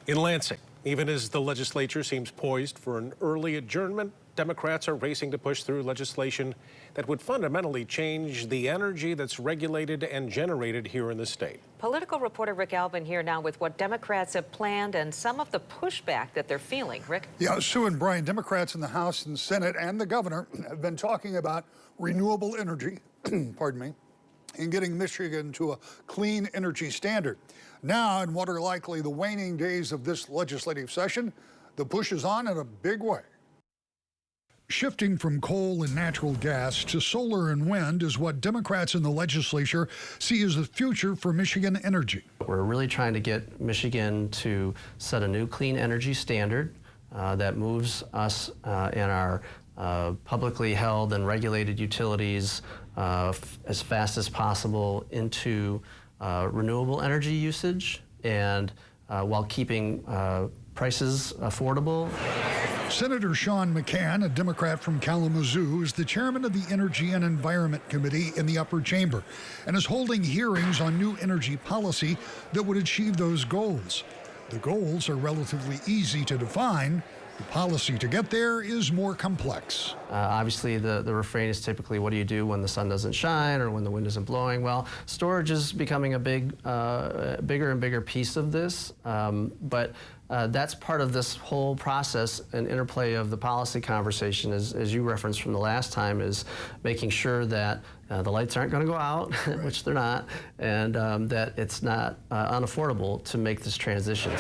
In Lansing, even as the legislature seems poised for an early adjournment, Democrats are racing to push through legislation that would fundamentally change the energy that's regulated and generated here in the state. Political reporter Rick Albin here now with what Democrats have planned and some of the pushback that they're feeling. Rick? Yeah, Sue and Brian, Democrats in the House and Senate and the governor have been talking about renewable energy, pardon me, and getting Michigan to a clean energy standard. Now, in what are likely the waning days of this legislative session, the push is on in a big way. Shifting from coal and natural gas to solar and wind is what Democrats in the legislature see as the future for Michigan energy. We're really trying to get Michigan to set a new clean energy standard that moves us and our publicly held and regulated utilities as fast as possible into renewable energy usage and while keeping prices affordable. Senator Sean McCann, a Democrat from Kalamazoo, is the chairman of the Energy and Environment Committee in the upper chamber and is holding hearings on new energy policy that would achieve those goals. The goals are relatively easy to define. The policy to get there is more complex. Obviously, the refrain is typically, what do you do when the sun doesn't shine or when the wind isn't blowing? Well, storage is becoming a bigger and bigger piece of this, but that's part of this whole process and interplay of the policy conversation, as you referenced from the last time, is making sure that the lights aren't going to go out, which they're not, and that it's not unaffordable to make this transition.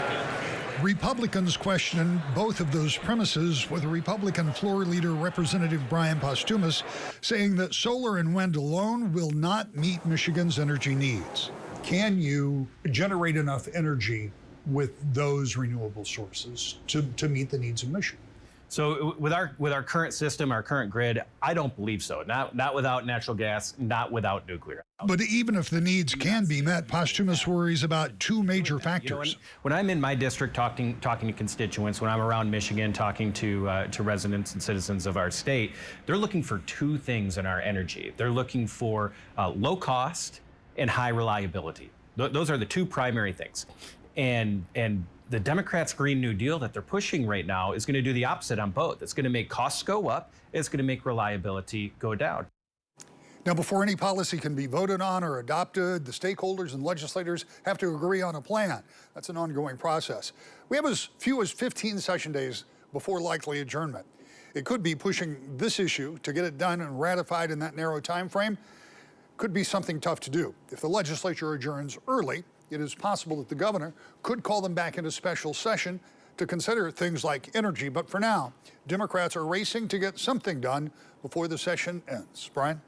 Republicans question both of those premises, with Republican floor leader Representative Brian Postumus saying that solar and wind alone will not meet Michigan's energy needs. Can you generate enough energy with those renewable sources to meet the needs of Michigan? So with our current system, our current grid, I don't believe so. Not without natural gas, not without nuclear. But even if the needs can be met, Postumus worries about two major factors. When I'm in my district talking to constituents, when I'm around Michigan talking to residents and citizens of our state, they're looking for two things in our energy. They're looking for low cost and high reliability. Those are the two primary things. And the Democrats' Green New Deal that they're pushing right now is going to do the opposite on both. It's going to make costs go up. It's going to make reliability go down. Now, before any policy can be voted on or adopted, the stakeholders and legislators have to agree on a plan. That's an ongoing process. We have as few as 15 session days before likely adjournment. It could be pushing this issue to get it done and ratified in that narrow time frame. Could be something tough to do. If the legislature adjourns early, it is possible that the governor could call them back into special session to consider things like energy. But for now, Democrats are racing to get something done before the session ends. Brian?